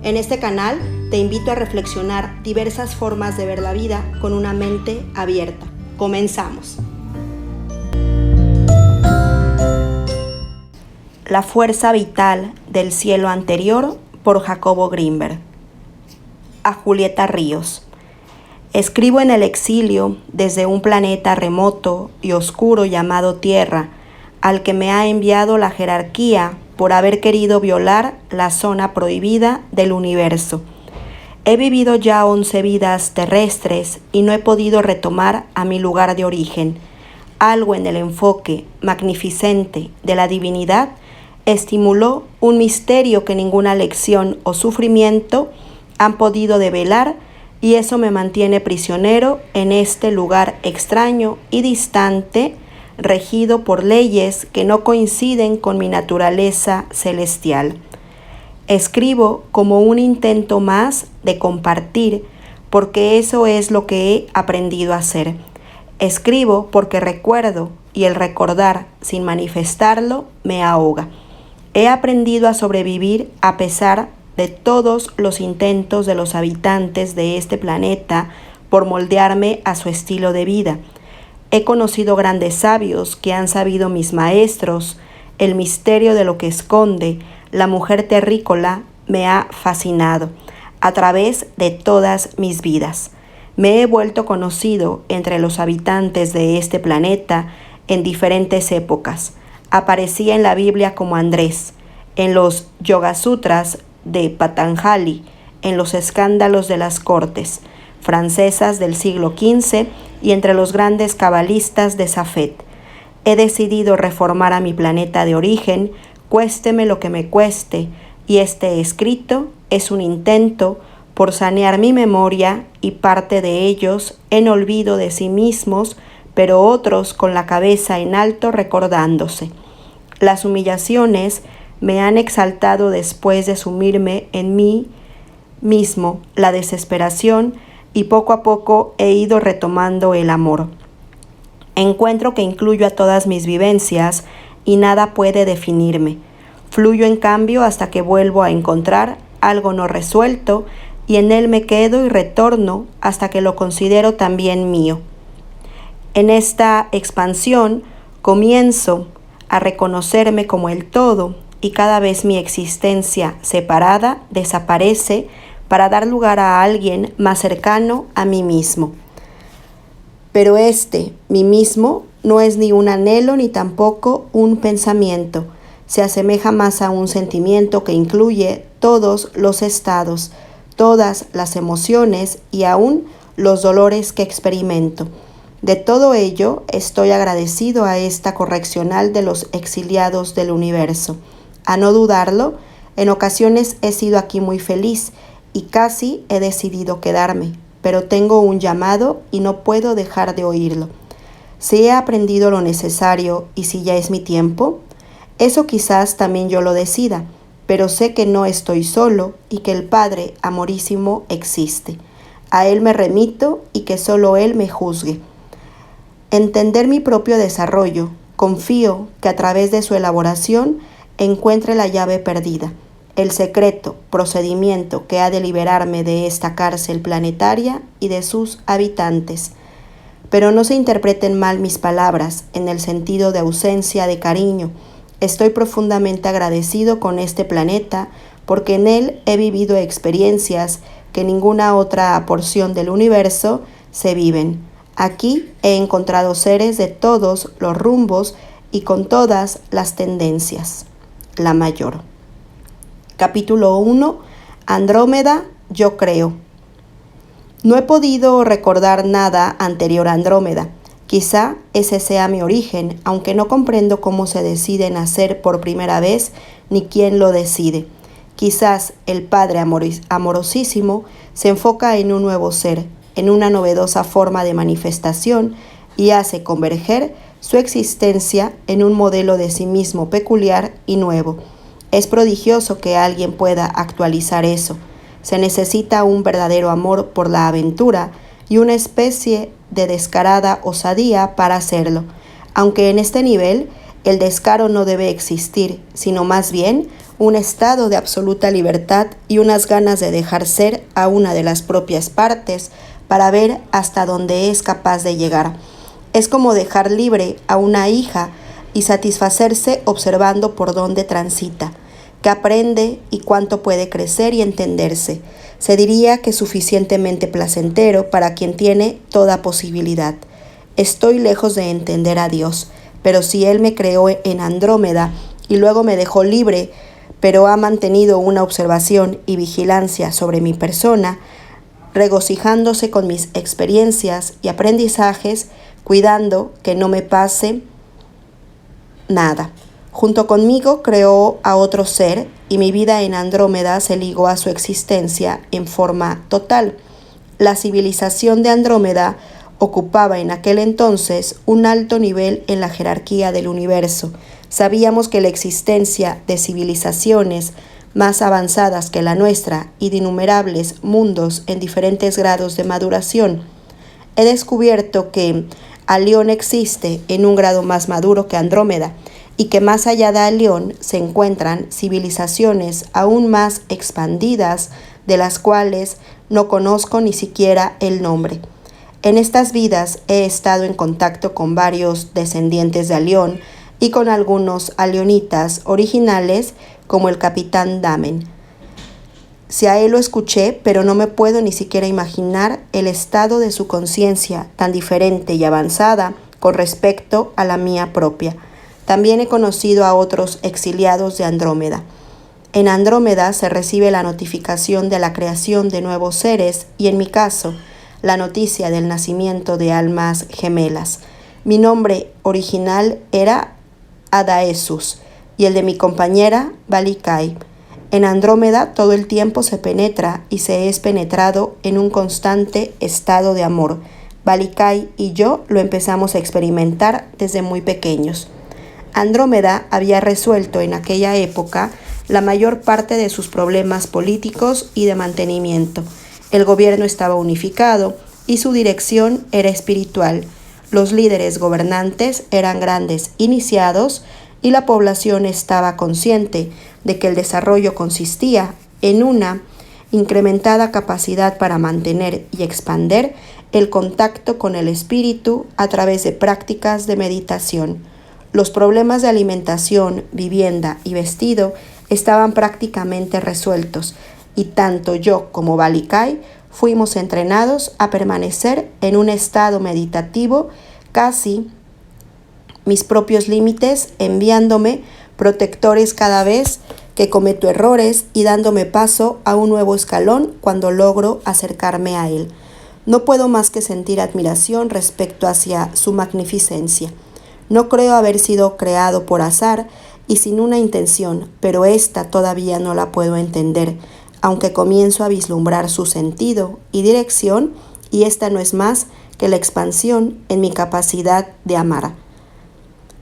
En este canal te invito a reflexionar diversas formas de ver la vida con una mente abierta. Comenzamos. La fuerza vital del cielo anterior por Jacobo Grinberg. A Julieta Ríos. Escribo en el exilio desde un planeta remoto y oscuro llamado Tierra, al que me ha enviado la jerarquía por haber querido violar la zona prohibida del universo. He vivido ya 11 vidas terrestres y no he podido retomar a mi lugar de origen. Algo en el enfoque magnificente de la divinidad estimuló un misterio que ninguna lección o sufrimiento han podido develar, y eso me mantiene prisionero en este lugar extraño y distante, regido por leyes que no coinciden con mi naturaleza celestial. Escribo como un intento más de compartir, porque eso es lo que he aprendido a hacer. Escribo porque recuerdo, y el recordar sin manifestarlo me ahoga. He aprendido a sobrevivir a pesar de todos los intentos de los habitantes de este planeta por moldearme a su estilo de vida. He conocido grandes sabios que han sabido mis maestros. El misterio de lo que esconde la mujer terrícola me ha fascinado a través de todas mis vidas. Me he vuelto conocido entre los habitantes de este planeta en diferentes épocas. Aparecía en la Biblia como Andrés, en los Yoga Sutras de Patanjali, en los escándalos de las cortes francesas del siglo XV y entre los grandes cabalistas de Safed. He decidido reformar a mi planeta de origen, cuésteme lo que me cueste, y este escrito es un intento por sanear mi memoria y parte de ellos en olvido de sí mismos, pero otros con la cabeza en alto recordándose. Las humillaciones me han exaltado después de sumirme en mí mismo la desesperación, y poco a poco he ido retomando el amor. Encuentro que incluyo a todas mis vivencias y nada puede definirme. Fluyo en cambio hasta que vuelvo a encontrar algo no resuelto, y en él me quedo y retorno hasta que lo considero también mío. En esta expansión comienzo a reconocerme como el todo, y cada vez mi existencia separada desaparece para dar lugar a alguien más cercano a mí mismo. Pero mí mismo, no es ni un anhelo ni tampoco un pensamiento. Se asemeja más a un sentimiento que incluye todos los estados, todas las emociones y aún los dolores que experimento. De todo ello, estoy agradecido a esta correccional de los exiliados del universo. A no dudarlo, en ocasiones he sido aquí muy feliz y casi he decidido quedarme, pero tengo un llamado y no puedo dejar de oírlo. Si he aprendido lo necesario y si ya es mi tiempo, eso quizás también yo lo decida, pero sé que no estoy solo y que el Padre amorísimo existe. A Él me remito y que solo Él me juzgue. Entender mi propio desarrollo, confío que a través de su elaboración encuentre la llave perdida, el secreto procedimiento que ha de liberarme de esta cárcel planetaria y de sus habitantes. Pero no se interpreten mal mis palabras en el sentido de ausencia de cariño. Estoy profundamente agradecido con este planeta porque en él he vivido experiencias que ninguna otra porción del universo se viven. Aquí he encontrado seres de todos los rumbos y con todas las tendencias. La mayor. Capítulo 1. Andrómeda, yo creo. No he podido recordar nada anterior a Andrómeda. Quizá ese sea mi origen, aunque no comprendo cómo se decide nacer por primera vez ni quién lo decide. Quizás el Padre amorosísimo se enfoca en un nuevo ser, en una novedosa forma de manifestación, y hace converger su existencia en un modelo de sí mismo peculiar y nuevo. Es prodigioso que alguien pueda actualizar eso. Se necesita un verdadero amor por la aventura y una especie de descarada osadía para hacerlo, aunque en este nivel el descaro no debe existir, sino más bien un estado de absoluta libertad y unas ganas de dejar ser a una de las propias partes para ver hasta dónde es capaz de llegar. Es como dejar libre a una hija y satisfacerse observando por dónde transita, qué aprende y cuánto puede crecer y entenderse. Se diría que es suficientemente placentero para quien tiene toda posibilidad. Estoy lejos de entender a Dios, pero si Él me creó en Andrómeda y luego me dejó libre, pero ha mantenido una observación y vigilancia sobre mi persona, regocijándose con mis experiencias y aprendizajes, cuidando que no me pase nada. Junto conmigo creó a otro ser y mi vida en Andrómeda se ligó a su existencia en forma total. La civilización de Andrómeda ocupaba en aquel entonces un alto nivel en la jerarquía del universo. Sabíamos que la existencia de civilizaciones más avanzadas que la nuestra y de innumerables mundos en diferentes grados de maduración. He descubierto que Alión existe en un grado más maduro que Andrómeda y que más allá de Alión se encuentran civilizaciones aún más expandidas de las cuales no conozco ni siquiera el nombre. En estas vidas he estado en contacto con varios descendientes de Alión y con algunos alionitas originales como el capitán Damen. Si a él lo escuché, pero no me puedo ni siquiera imaginar el estado de su conciencia tan diferente y avanzada con respecto a la mía propia. También he conocido a otros exiliados de Andrómeda. En Andrómeda se recibe la notificación de la creación de nuevos seres y en mi caso, la noticia del nacimiento de almas gemelas. Mi nombre original era Adaesus y el de mi compañera Balikai. En Andrómeda todo el tiempo se penetra y se es penetrado en un constante estado de amor. Balikai y yo lo empezamos a experimentar desde muy pequeños. Andrómeda había resuelto en aquella época la mayor parte de sus problemas políticos y de mantenimiento. El gobierno estaba unificado y su dirección era espiritual. Los líderes gobernantes eran grandes iniciados y la población estaba consciente de que el desarrollo consistía en una incrementada capacidad para mantener y expander el contacto con el espíritu a través de prácticas de meditación. Los problemas de alimentación, vivienda y vestido estaban prácticamente resueltos y tanto yo como Balikai fuimos entrenados a permanecer en un estado meditativo casi mis propios límites, enviándome protectores cada vez que cometo errores y dándome paso a un nuevo escalón cuando logro acercarme a él. No puedo más que sentir admiración respecto hacia su magnificencia. No creo haber sido creado por azar y sin una intención, pero esta todavía no la puedo entender, aunque comienzo a vislumbrar su sentido y dirección, y esta no es más que la expansión en mi capacidad de amar.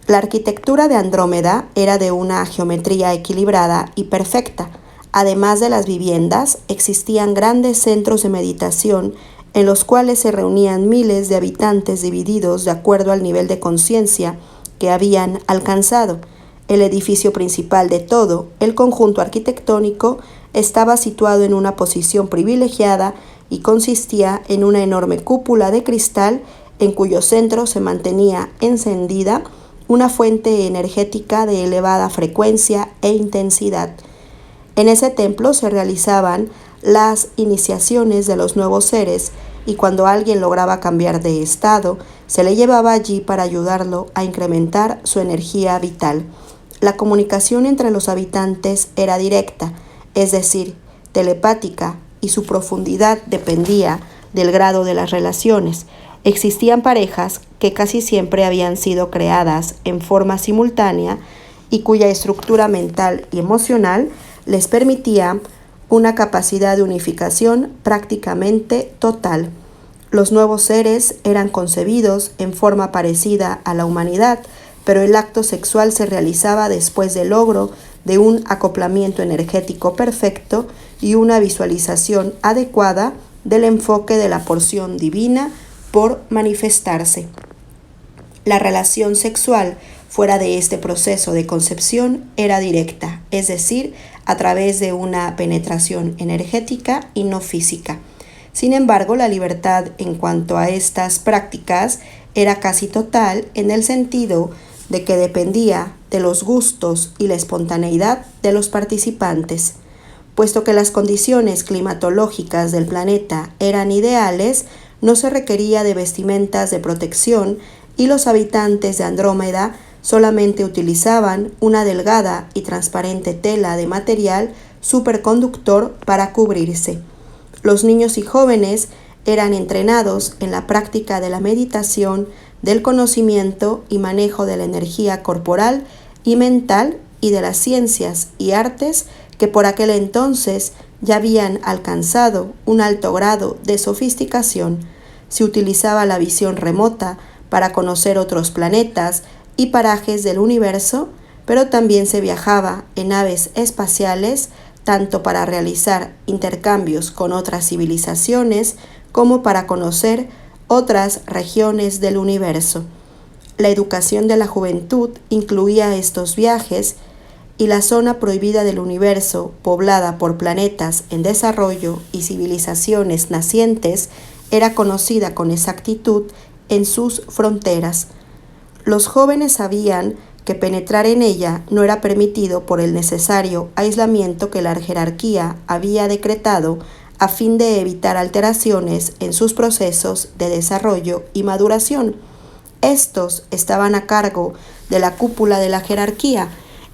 La arquitectura de Andrómeda era de una geometría equilibrada y perfecta. Además de las viviendas, existían grandes centros de meditación en los cuales se reunían miles de habitantes divididos de acuerdo al nivel de conciencia que habían alcanzado. El edificio principal de todo el conjunto arquitectónico estaba situado en una posición privilegiada y consistía en una enorme cúpula de cristal en cuyo centro se mantenía encendida una fuente energética de elevada frecuencia e intensidad. En ese templo se realizaban las iniciaciones de los nuevos seres y cuando alguien lograba cambiar de estado, se le llevaba allí para ayudarlo a incrementar su energía vital. La comunicación entre los habitantes era directa, es decir, telepática, y su profundidad dependía del grado de las relaciones. Existían parejas que casi siempre habían sido creadas en forma simultánea y cuya estructura mental y emocional les permitía una capacidad de unificación prácticamente total. Los nuevos seres eran concebidos en forma parecida a la humanidad, pero el acto sexual se realizaba después del logro de un acoplamiento energético perfecto y una visualización adecuada del enfoque de la porción divina por manifestarse. La relación sexual fuera de este proceso de concepción era directa, es decir, a través de una penetración energética y no física. Sin embargo, la libertad en cuanto a estas prácticas era casi total en el sentido de que dependía de los gustos y la espontaneidad de los participantes. Puesto que las condiciones climatológicas del planeta eran ideales, no se requería de vestimentas de protección y los habitantes de Andrómeda solamente utilizaban una delgada y transparente tela de material superconductor para cubrirse. Los niños y jóvenes eran entrenados en la práctica de la meditación, del conocimiento y manejo de la energía corporal y mental y de las ciencias y artes que por aquel entonces ya habían alcanzado un alto grado de sofisticación. Se utilizaba la visión remota para conocer otros planetas y parajes del universo, pero también se viajaba en naves espaciales tanto para realizar intercambios con otras civilizaciones como para conocer otras regiones del universo. La educación de la juventud incluía estos viajes y la zona prohibida del universo, poblada por planetas en desarrollo y civilizaciones nacientes, era conocida con exactitud en sus fronteras. Los jóvenes sabían que penetrar en ella no era permitido por el necesario aislamiento que la jerarquía había decretado a fin de evitar alteraciones en sus procesos de desarrollo y maduración. Estos estaban a cargo de la cúpula de la jerarquía.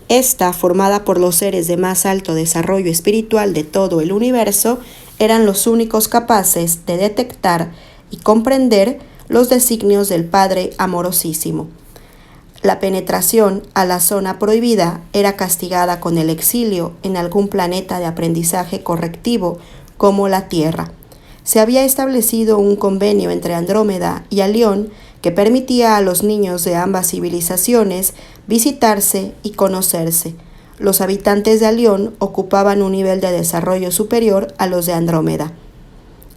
Esta, formada por los seres de más alto desarrollo espiritual de todo el universo, eran los únicos capaces de detectar y comprender los designios del Padre amorosísimo. La penetración a la zona prohibida era castigada con el exilio en algún planeta de aprendizaje correctivo como la Tierra. Se había establecido un convenio entre Andrómeda y Alión que permitía a los niños de ambas civilizaciones visitarse y conocerse. Los habitantes de Alión ocupaban un nivel de desarrollo superior a los de Andrómeda.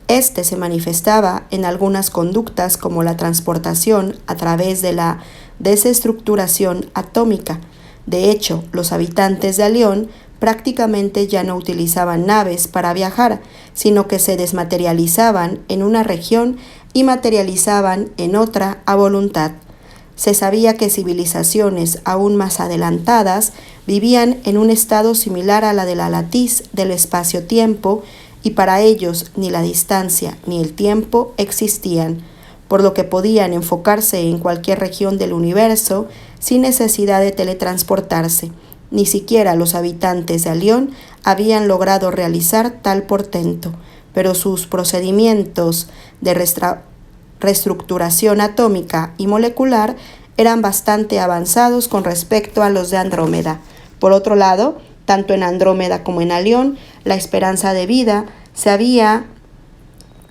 Este se manifestaba en algunas conductas como la transportación a través de la desestructuración atómica. De hecho, los habitantes de Alión prácticamente ya no utilizaban naves para viajar, sino que se desmaterializaban en una región y materializaban en otra a voluntad. Se sabía que civilizaciones aún más adelantadas vivían en un estado similar a la de la latiz del espacio-tiempo, y para ellos ni la distancia ni el tiempo existían, por lo que podían enfocarse en cualquier región del universo sin necesidad de teletransportarse. Ni siquiera los habitantes de Alión habían logrado realizar tal portento, pero sus procedimientos de reestructuración atómica y molecular eran bastante avanzados con respecto a los de Andrómeda. Por otro lado, tanto en Andrómeda como en Alión, la esperanza de vida se había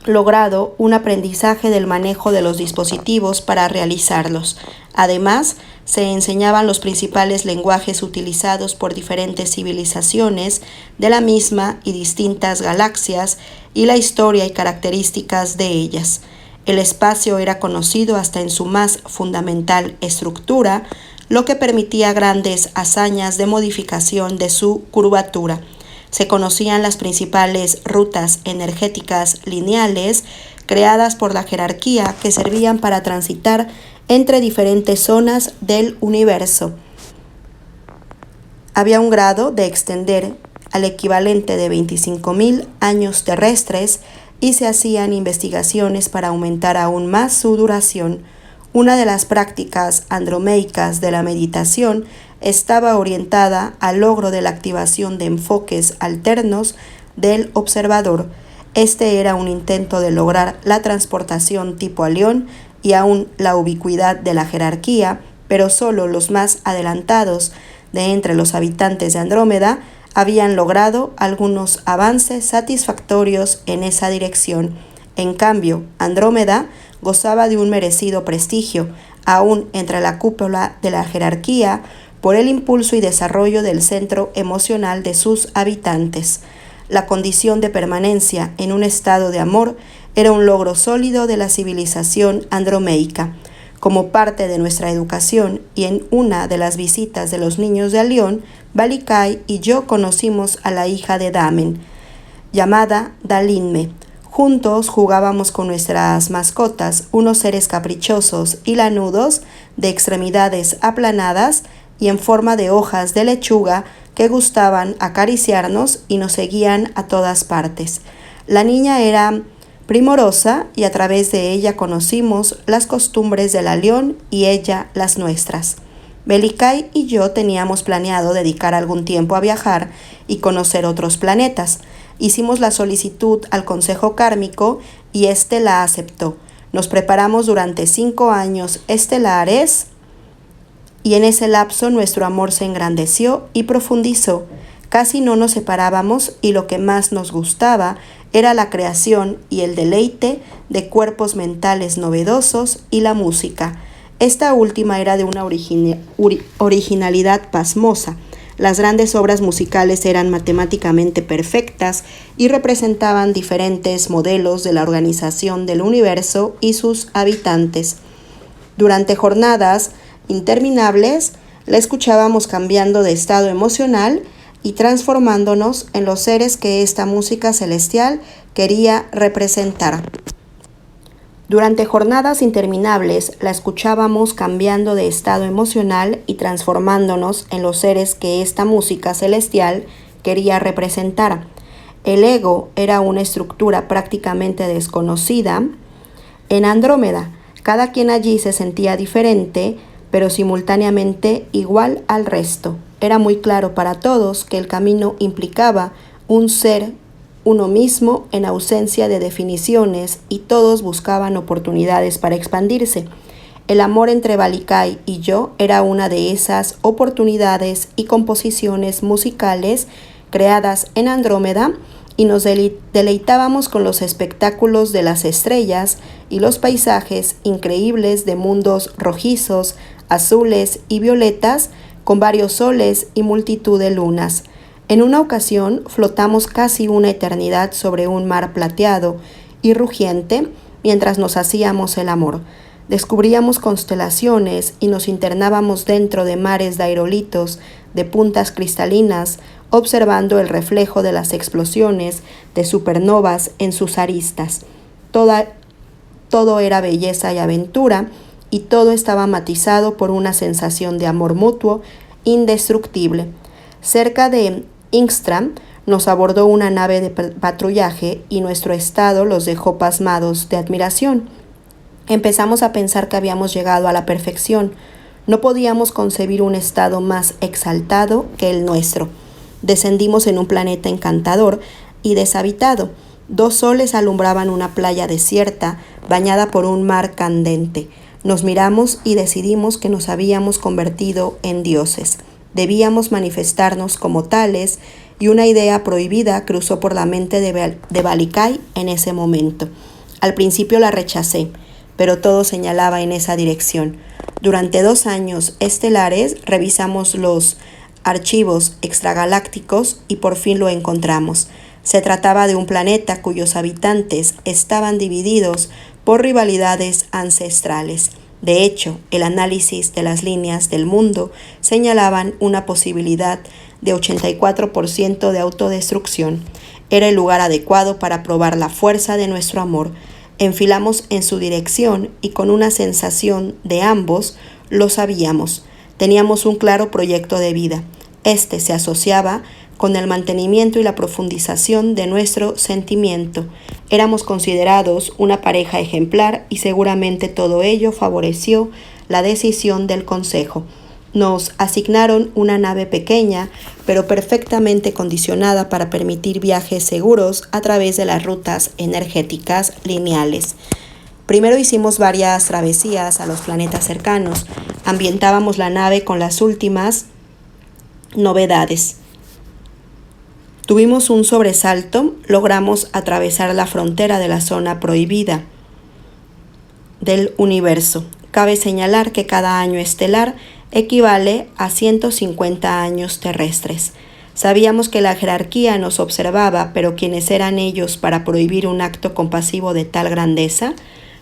logrado un aprendizaje del manejo de los dispositivos para realizarlos. Además, se enseñaban los principales lenguajes utilizados por diferentes civilizaciones de la misma y distintas galaxias y la historia y características de ellas. El espacio era conocido hasta en su más fundamental estructura, lo que permitía grandes hazañas de modificación de su curvatura. Se conocían las principales rutas energéticas lineales creadas por la jerarquía que servían para transitar entre diferentes zonas del universo. Había un grado de extender al equivalente de 25.000 años terrestres y se hacían investigaciones para aumentar aún más su duración. Una de las prácticas andromeicas de la meditación estaba orientada al logro de la activación de enfoques alternos del observador. Este era un intento de lograr la transportación tipo Alión y aún la ubicuidad de la jerarquía, pero solo los más adelantados de entre los habitantes de Andrómeda habían logrado algunos avances satisfactorios en esa dirección. En cambio, Andrómeda gozaba de un merecido prestigio, aún entre la cúpula de la jerarquía, por el impulso y desarrollo del centro emocional de sus habitantes. La condición de permanencia en un estado de amor era un logro sólido de la civilización andromeica. Como parte de nuestra educación y en una de las visitas de los niños de Alión, Balikai y yo conocimos a la hija de Damen, llamada Dalinme. Juntos jugábamos con nuestras mascotas, unos seres caprichosos y lanudos, de extremidades aplanadas y en forma de hojas de lechuga que gustaban acariciarnos y nos seguían a todas partes. La niña era primorosa y a través de ella conocimos las costumbres de la Alión y ella las nuestras. Belikai y yo teníamos planeado dedicar algún tiempo a viajar y conocer otros planetas. Hicimos la solicitud al Consejo Kármico y éste la aceptó. Nos preparamos durante 5 años estelares y en ese lapso nuestro amor se engrandeció y profundizó. Casi no nos separábamos y lo que más nos gustaba era la creación y el deleite de cuerpos mentales novedosos y la música. Esta última era de una originalidad pasmosa. Las grandes obras musicales eran matemáticamente perfectas y representaban diferentes modelos de la organización del universo y sus habitantes. Durante jornadas interminables, la escuchábamos cambiando de estado emocional y transformándonos en los seres que esta música celestial quería representar. Durante jornadas interminables la escuchábamos cambiando de estado emocional y transformándonos en los seres que esta música celestial quería representar. El ego era una estructura prácticamente desconocida en Andrómeda. Cada quien allí se sentía diferente, pero simultáneamente igual al resto. Era muy claro para todos que el camino implicaba un ser uno mismo en ausencia de definiciones y todos buscaban oportunidades para expandirse. El amor entre Balikai y yo era una de esas oportunidades y composiciones musicales creadas en Andrómeda y nos deleitábamos con los espectáculos de las estrellas y los paisajes increíbles de mundos rojizos, azules y violetas con varios soles y multitud de lunas. En una ocasión flotamos casi una eternidad sobre un mar plateado y rugiente mientras nos hacíamos el amor. Descubríamos constelaciones y nos internábamos dentro de mares de aerolitos, de puntas cristalinas, observando el reflejo de las explosiones de supernovas en sus aristas. Todo era belleza y aventura y todo estaba matizado por una sensación de amor mutuo indestructible. Cerca de Ingstram nos abordó una nave de patrullaje y nuestro estado los dejó pasmados de admiración. Empezamos a pensar que habíamos llegado a la perfección. No podíamos concebir un estado más exaltado que el nuestro. Descendimos en un planeta encantador y deshabitado. 2 soles alumbraban una playa desierta, bañada por un mar candente. Nos miramos y decidimos que nos habíamos convertido en dioses. Debíamos manifestarnos como tales y una idea prohibida cruzó por la mente de Balikai en ese momento. Al principio la rechacé, pero todo señalaba en esa dirección. Durante 2 años estelares revisamos los archivos extragalácticos y por fin lo encontramos. Se trataba de un planeta cuyos habitantes estaban divididos por rivalidades ancestrales. De hecho, el análisis de las líneas del mundo señalaban una posibilidad de 84% de autodestrucción. Era el lugar adecuado para probar la fuerza de nuestro amor. Enfilamos en su dirección y con una sensación de ambos lo sabíamos. Teníamos un claro proyecto de vida. Este se asociaba con el mantenimiento y la profundización de nuestro sentimiento. Éramos considerados una pareja ejemplar y seguramente todo ello favoreció la decisión del Consejo. Nos asignaron una nave pequeña, pero perfectamente condicionada para permitir viajes seguros a través de las rutas energéticas lineales. Primero hicimos varias travesías a los planetas cercanos. Ambientábamos la nave con las últimas novedades. Tuvimos un sobresalto, logramos atravesar la frontera de la zona prohibida del universo. Cabe señalar que cada año estelar equivale a 150 años terrestres. Sabíamos que la jerarquía nos observaba, pero ¿quiénes eran ellos para prohibir un acto compasivo de tal grandeza?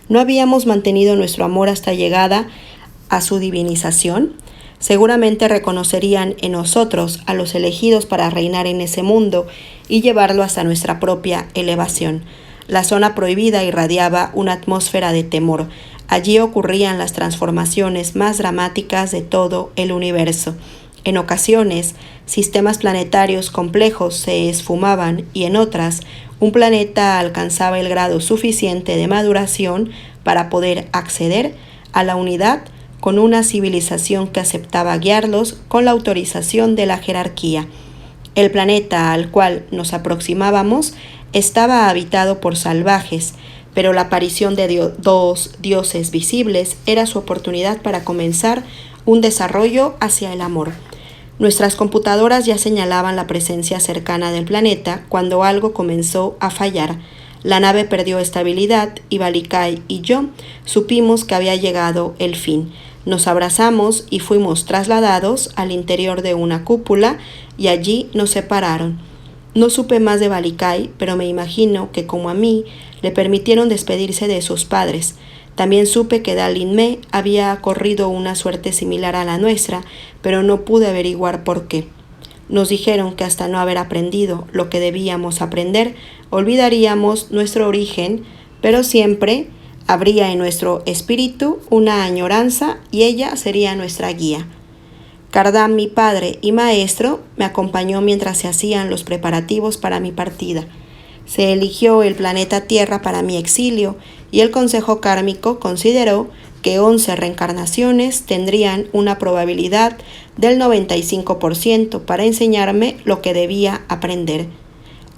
¿No habíamos mantenido nuestro amor hasta llegada a su divinización? Seguramente reconocerían en nosotros a los elegidos para reinar en ese mundo y llevarlo hasta nuestra propia elevación. La zona prohibida irradiaba una atmósfera de temor. Allí ocurrían las transformaciones más dramáticas de todo el universo. En ocasiones, sistemas planetarios complejos se esfumaban y en otras, un planeta alcanzaba el grado suficiente de maduración para poder acceder a la unidad con una civilización que aceptaba guiarlos con la autorización de la jerarquía. El planeta al cual nos aproximábamos estaba habitado por salvajes, pero la aparición de dos dioses visibles era su oportunidad para comenzar un desarrollo hacia el amor. Nuestras computadoras ya señalaban la presencia cercana del planeta cuando algo comenzó a fallar. La nave perdió estabilidad y Balikai y yo supimos que había llegado el fin. Nos abrazamos y fuimos trasladados al interior de una cúpula y allí nos separaron. No supe más de Balikai, pero me imagino que como a mí le permitieron despedirse de sus padres. También supe que Dalin Me había corrido una suerte similar a la nuestra, pero no pude averiguar por qué. Nos dijeron que hasta no haber aprendido lo que debíamos aprender, olvidaríamos nuestro origen, pero siempre habría en nuestro espíritu una añoranza y ella sería nuestra guía. Cardam, mi padre y maestro, me acompañó mientras se hacían los preparativos para mi partida. Se eligió el planeta Tierra para mi exilio y el Consejo Kármico consideró que 11 reencarnaciones tendrían una probabilidad del 95% para enseñarme lo que debía aprender.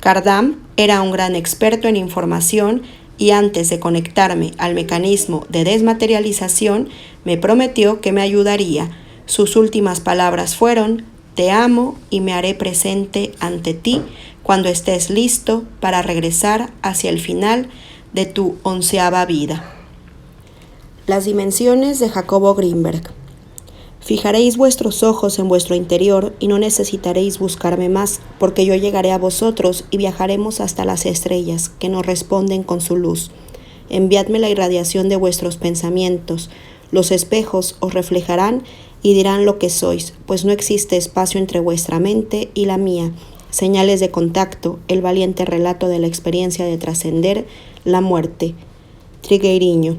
Cardam era un gran experto en información y antes de conectarme al mecanismo de desmaterialización me prometió que me ayudaría. Sus últimas palabras fueron: «Te amo y me haré presente ante ti cuando estés listo para regresar hacia el final de tu 11ª vida». Las dimensiones de Jacobo Grinberg. Fijaréis vuestros ojos en vuestro interior y no necesitaréis buscarme más, porque yo llegaré a vosotros y viajaremos hasta las estrellas, que nos responden con su luz. Enviadme la irradiación de vuestros pensamientos. Los espejos os reflejarán y dirán lo que sois, pues no existe espacio entre vuestra mente y la mía. Señales de contacto, el valiente relato de la experiencia de trascender la muerte. Trigueiriño.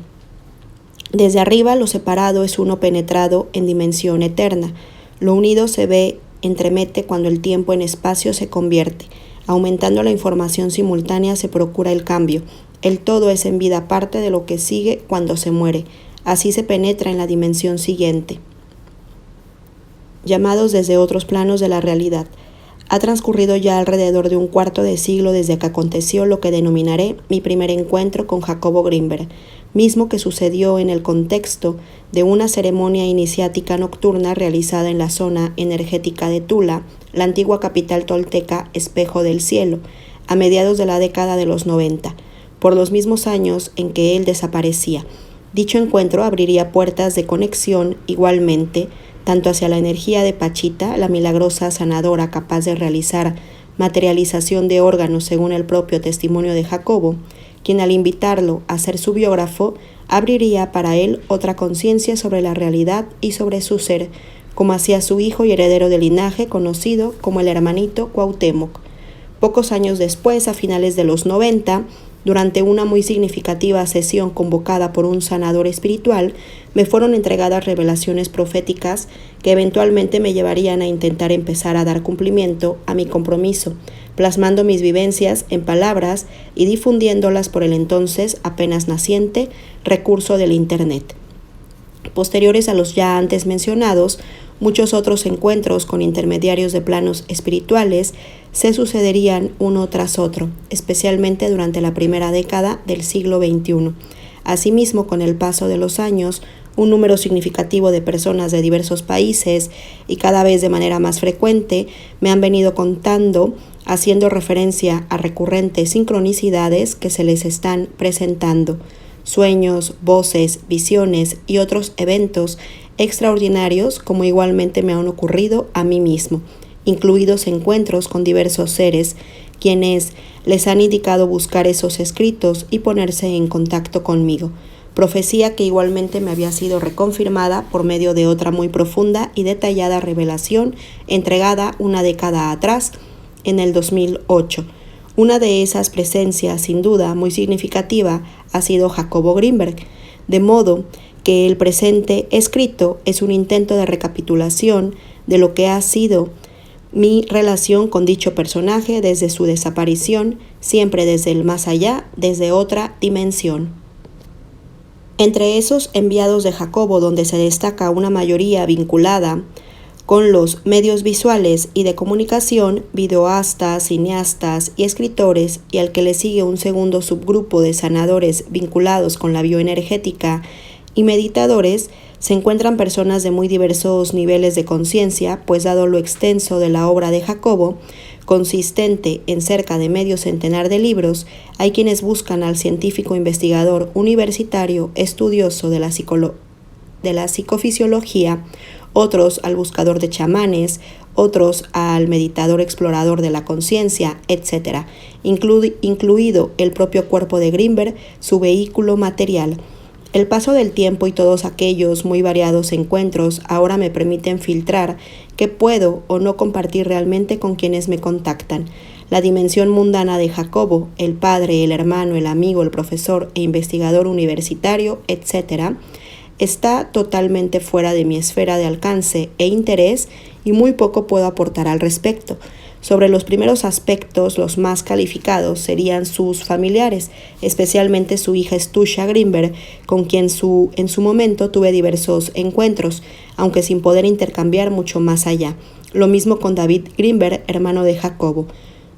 Desde arriba lo separado es uno penetrado en dimensión eterna. Lo unido se ve entremete cuando el tiempo en espacio se convierte. Aumentando la información simultánea se procura el cambio. El todo es en vida parte de lo que sigue cuando se muere. Así se penetra en la dimensión siguiente. Llamados desde otros planos de la realidad. Ha transcurrido ya alrededor de un cuarto de siglo desde que aconteció lo que denominaré mi primer encuentro con Jacobo Grinberg, mismo que sucedió en el contexto de una ceremonia iniciática nocturna realizada en la zona energética de Tula, la antigua capital tolteca Espejo del Cielo, a mediados de la década de los 90, por los mismos años en que él desaparecía. Dicho encuentro abriría puertas de conexión igualmente tanto hacia la energía de Pachita, la milagrosa sanadora capaz de realizar materialización de órganos según el propio testimonio de Jacobo, quien al invitarlo a ser su biógrafo, abriría para él otra conciencia sobre la realidad y sobre su ser, como hacía su hijo y heredero del linaje conocido como el hermanito Cuauhtémoc. Pocos años después, a finales de los 90, durante una muy significativa sesión convocada por un sanador espiritual, me fueron entregadas revelaciones proféticas que eventualmente me llevarían a intentar empezar a dar cumplimiento a mi compromiso, plasmando mis vivencias en palabras y difundiéndolas por el entonces apenas naciente recurso del Internet. Posteriores a los ya antes mencionados, muchos otros encuentros con intermediarios de planos espirituales se sucederían uno tras otro, especialmente durante la primera década del siglo XXI. Asimismo, con el paso de los años, un número significativo de personas de diversos países y cada vez de manera más frecuente me han venido contando, haciendo referencia a recurrentes sincronicidades que se les están presentando, sueños, voces, visiones y otros eventos extraordinarios como igualmente me han ocurrido a mí mismo, incluidos encuentros con diversos seres, quienes les han indicado buscar esos escritos y ponerse en contacto conmigo. profecía que igualmente me había sido reconfirmada por medio de otra muy profunda y detallada revelación entregada una década atrás, en el 2008. Una de esas presencias, sin duda muy significativa, ha sido Jacobo Grinberg, de modo que el presente escrito es un intento de recapitulación de lo que ha sido mi relación con dicho personaje desde su desaparición, siempre desde el más allá, desde otra dimensión. Entre esos enviados de Jacobo, donde se destaca una mayoría vinculada con los medios visuales y de comunicación, videoastas, cineastas y escritores, y al que le sigue un segundo subgrupo de sanadores vinculados con la bioenergética y meditadores, se encuentran personas de muy diversos niveles de conciencia, pues dado lo extenso de la obra de Jacobo, consistente en cerca de medio centenar de libros, hay quienes buscan al científico investigador universitario estudioso de la psicofisiología, otros al buscador de chamanes, otros al meditador explorador de la conciencia, etc., incluido el propio cuerpo de Grinberg, su vehículo material. El paso del tiempo y todos aquellos muy variados encuentros ahora me permiten filtrar qué puedo o no compartir realmente con quienes me contactan. La dimensión mundana de Jacobo, el padre, el hermano, el amigo, el profesor e investigador universitario, etc., está totalmente fuera de mi esfera de alcance e interés y muy poco puedo aportar al respecto. Sobre los primeros aspectos, los más calificados serían sus familiares, especialmente su hija Stusha Grinberg, con quien en su momento tuve diversos encuentros, aunque sin poder intercambiar mucho más allá. Lo mismo con David Grinberg, hermano de Jacobo.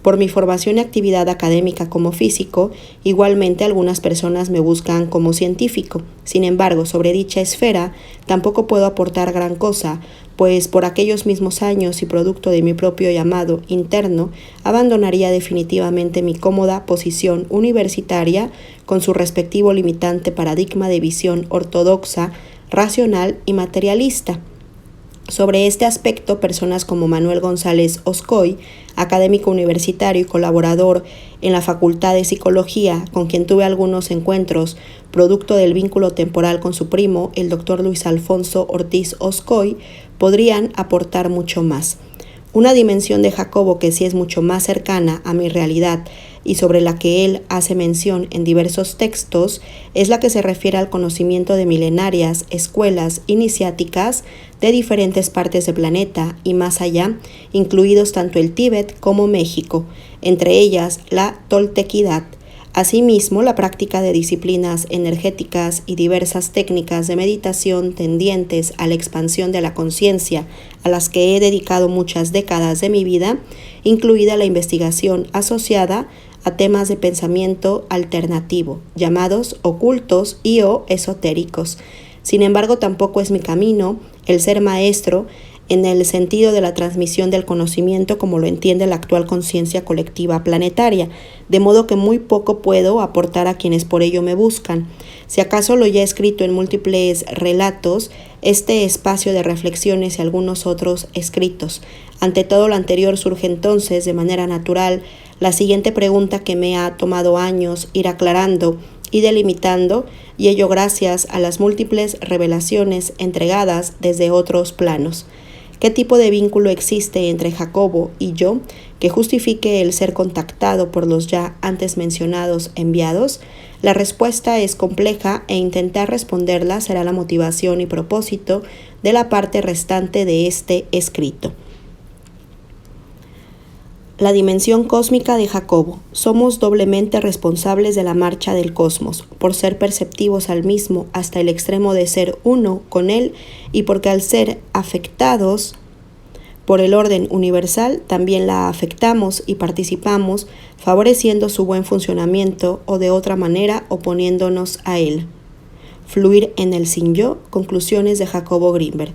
Por mi formación y actividad académica como físico, igualmente algunas personas me buscan como científico. Sin embargo, sobre dicha esfera tampoco puedo aportar gran cosa, pues por aquellos mismos años y producto de mi propio llamado interno, abandonaría definitivamente mi cómoda posición universitaria con su respectivo limitante paradigma de visión ortodoxa, racional y materialista. Sobre este aspecto, personas como Manuel González Oscoy, académico universitario y colaborador en la Facultad de Psicología, con quien tuve algunos encuentros, producto del vínculo temporal con su primo, el doctor Luis Alfonso Ortiz Oscoy, podrían aportar mucho más. Una dimensión de Jacobo que sí es mucho más cercana a mi realidad y sobre la que él hace mención en diversos textos es la que se refiere al conocimiento de milenarias escuelas iniciáticas de diferentes partes del planeta y más allá, incluidos tanto el Tíbet como México, entre ellas la toltequidad. Asimismo, la práctica de disciplinas energéticas y diversas técnicas de meditación tendientes a la expansión de la conciencia, a las que he dedicado muchas décadas de mi vida, incluida la investigación asociada a temas de pensamiento alternativo, llamados ocultos y o esotéricos. Sin embargo, tampoco es mi camino el ser maestro en el sentido de la transmisión del conocimiento como lo entiende la actual conciencia colectiva planetaria, de modo que muy poco puedo aportar a quienes por ello me buscan. Si acaso lo ya escrito en múltiples relatos, este espacio de reflexiones y algunos otros escritos. Ante todo lo anterior surge entonces, de manera natural, la siguiente pregunta que me ha tomado años ir aclarando y delimitando, y ello gracias a las múltiples revelaciones entregadas desde otros planos. ¿Qué tipo de vínculo existe entre Jacobo y yo que justifique el ser contactado por los ya antes mencionados enviados? La respuesta es compleja e intentar responderla será la motivación y propósito de la parte restante de este escrito. La dimensión cósmica de Jacobo. Somos doblemente responsables de la marcha del cosmos, por ser perceptivos al mismo hasta el extremo de ser uno con él y porque al ser afectados por el orden universal también la afectamos y participamos, favoreciendo su buen funcionamiento o de otra manera oponiéndonos a él. Fluir en el sin yo. Conclusiones de Jacobo Grinberg.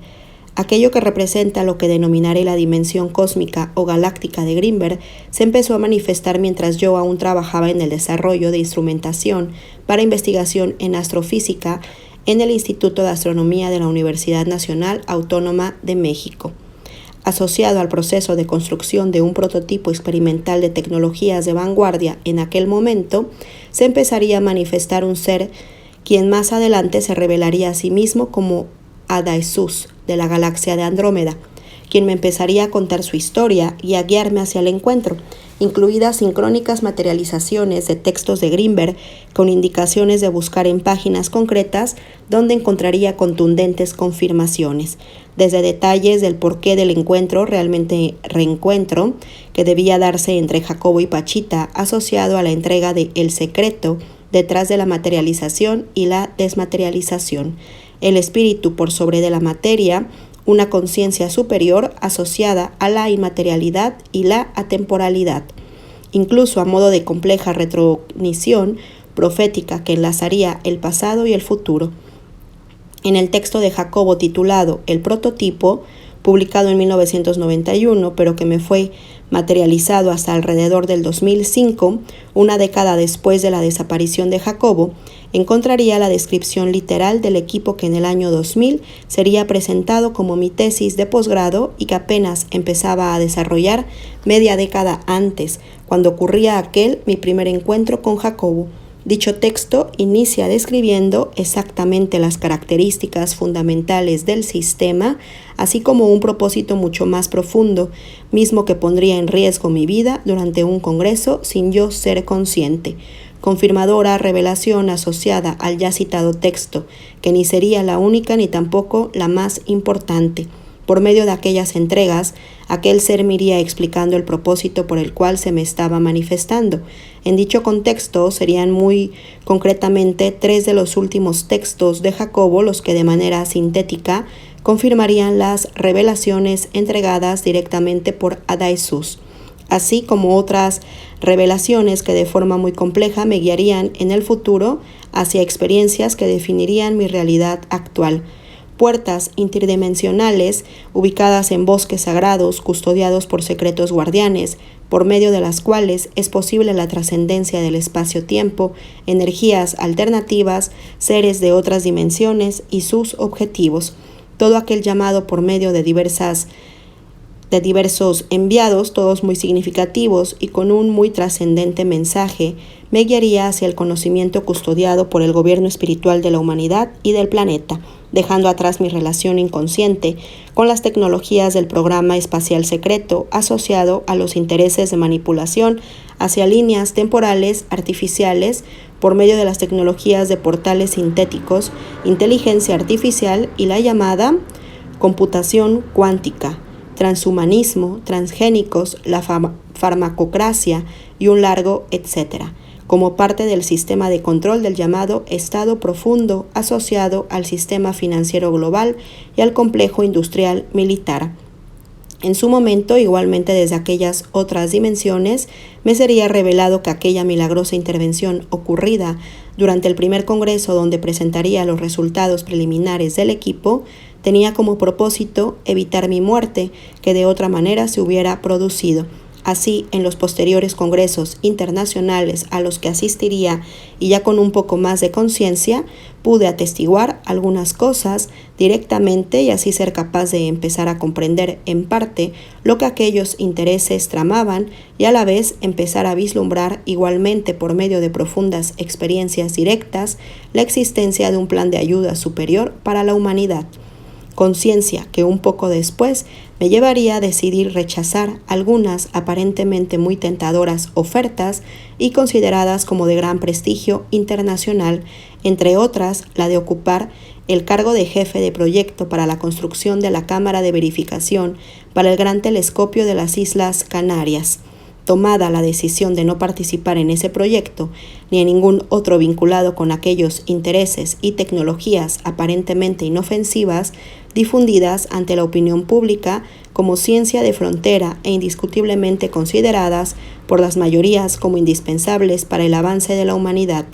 Aquello que representa lo que denominaré la dimensión cósmica o galáctica de Grinberg se empezó a manifestar mientras yo aún trabajaba en el desarrollo de instrumentación para investigación en astrofísica en el Instituto de Astronomía de la Universidad Nacional Autónoma de México. Asociado al proceso de construcción de un prototipo experimental de tecnologías de vanguardia en aquel momento, se empezaría a manifestar un ser quien más adelante se revelaría a sí mismo como Adaesus, de la galaxia de Andrómeda, quien me empezaría a contar su historia y a guiarme hacia el encuentro, incluidas sincrónicas materializaciones de textos de Grimberg con indicaciones de buscar en páginas concretas donde encontraría contundentes confirmaciones, desde detalles del porqué del encuentro, realmente reencuentro, que debía darse entre Jacobo y Pachita, asociado a la entrega de El Secreto, detrás de la materialización y la desmaterialización, el espíritu por sobre de la materia, una conciencia superior asociada a la inmaterialidad y la atemporalidad, incluso a modo de compleja retrocognición profética que enlazaría el pasado y el futuro. En el texto de Jacobo titulado El Prototipo, publicado en 1991, pero que me fue materializado hasta alrededor del 2005, una década después de la desaparición de Jacobo, encontraría la descripción literal del equipo que en el año 2000 sería presentado como mi tesis de posgrado y que apenas empezaba a desarrollar media década antes, cuando ocurría mi primer encuentro con Jacobo. Dicho texto inicia describiendo exactamente las características fundamentales del sistema, así como un propósito mucho más profundo, mismo que pondría en riesgo mi vida durante un congreso sin yo ser consciente. Confirmadora revelación asociada al ya citado texto, que ni sería la única ni tampoco la más importante. Por medio de aquellas entregas, aquel ser me iría explicando el propósito por el cual se me estaba manifestando. En dicho contexto serían muy concretamente 3 de los últimos textos de Jacobo los que de manera sintética confirmarían las revelaciones entregadas directamente por Adaesus, así como otras revelaciones que de forma muy compleja me guiarían en el futuro hacia experiencias que definirían mi realidad actual. Puertas interdimensionales ubicadas en bosques sagrados custodiados por secretos guardianes, por medio de las cuales es posible la trascendencia del espacio-tiempo, energías alternativas, seres de otras dimensiones y sus objetivos. Todo aquel llamado por medio de diversos enviados, todos muy significativos y con un muy trascendente mensaje, me guiaría hacia el conocimiento custodiado por el gobierno espiritual de la humanidad y del planeta, dejando atrás mi relación inconsciente con las tecnologías del programa espacial secreto asociado a los intereses de manipulación hacia líneas temporales artificiales por medio de las tecnologías de portales sintéticos, inteligencia artificial y la llamada computación cuántica, transhumanismo, transgénicos, la farmacocracia y un largo etcétera, como parte del sistema de control del llamado Estado profundo asociado al sistema financiero global y al complejo industrial militar. En su momento, igualmente desde aquellas otras dimensiones, me sería revelado que aquella milagrosa intervención ocurrida durante el primer congreso donde presentaría los resultados preliminares del equipo, tenía como propósito evitar mi muerte, que de otra manera se hubiera producido. Así, en los posteriores congresos internacionales a los que asistiría y ya con un poco más de conciencia, pude atestiguar algunas cosas directamente y así ser capaz de empezar a comprender en parte lo que aquellos intereses tramaban y a la vez empezar a vislumbrar igualmente por medio de profundas experiencias directas la existencia de un plan de ayuda superior para la humanidad. Conciencia que un poco después me llevaría a decidir rechazar algunas aparentemente muy tentadoras ofertas y consideradas como de gran prestigio internacional, entre otras la de ocupar el cargo de jefe de proyecto para la construcción de la cámara de verificación para el Gran Telescopio de las Islas Canarias. Tomada la decisión de no participar en ese proyecto, ni en ningún otro vinculado con aquellos intereses y tecnologías aparentemente inofensivas, difundidas ante la opinión pública como ciencia de frontera e indiscutiblemente consideradas por las mayorías como indispensables para el avance de la humanidad.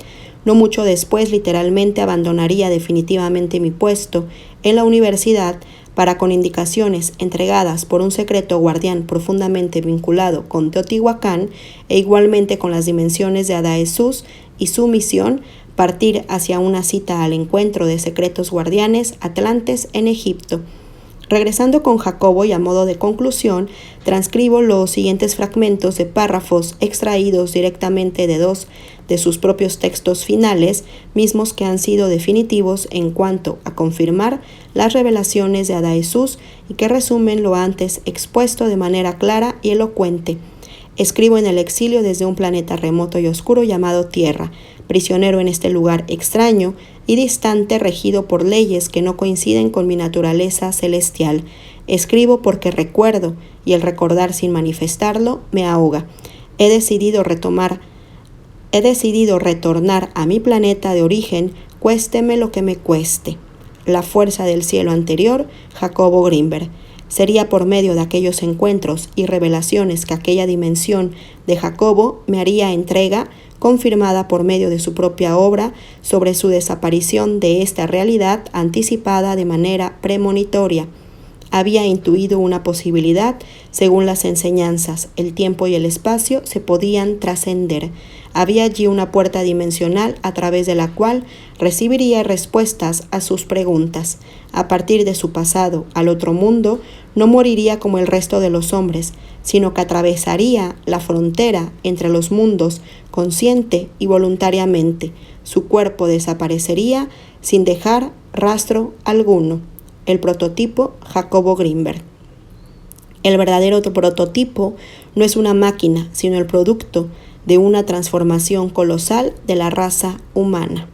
No mucho después, literalmente abandonaría definitivamente mi puesto en la universidad para, con indicaciones entregadas por un secreto guardián profundamente vinculado con Teotihuacán e igualmente con las dimensiones de Adaesus y su misión, partir hacia una cita al encuentro de secretos guardianes atlantes en Egipto. Regresando con Jacobo y a modo de conclusión, transcribo los siguientes fragmentos de párrafos extraídos directamente de dos de sus propios textos finales, mismos que han sido definitivos en cuanto a confirmar las revelaciones de Adaesús y que resumen lo antes expuesto de manera clara y elocuente. Escribo en el exilio desde un planeta remoto y oscuro llamado Tierra, prisionero en este lugar extraño y distante, regido por leyes que no coinciden con mi naturaleza celestial. Escribo porque recuerdo, y el recordar sin manifestarlo me ahoga. He decidido retornar a mi planeta de origen, cuésteme lo que me cueste. La fuerza del cielo anterior, Jacobo Grinberg. Sería por medio de aquellos encuentros y revelaciones que aquella dimensión de Jacobo me haría entrega, confirmada por medio de su propia obra, sobre su desaparición de esta realidad anticipada de manera premonitoria. Había intuido una posibilidad, según las enseñanzas, el tiempo y el espacio se podían trascender. Había allí una puerta dimensional a través de la cual recibiría respuestas a sus preguntas. A partir de su pasado al otro mundo, no moriría como el resto de los hombres, sino que atravesaría la frontera entre los mundos consciente y voluntariamente. Su cuerpo desaparecería sin dejar rastro alguno. El prototipo Jacobo Grinberg. El verdadero prototipo no es una máquina, sino el producto de una transformación colosal de la raza humana.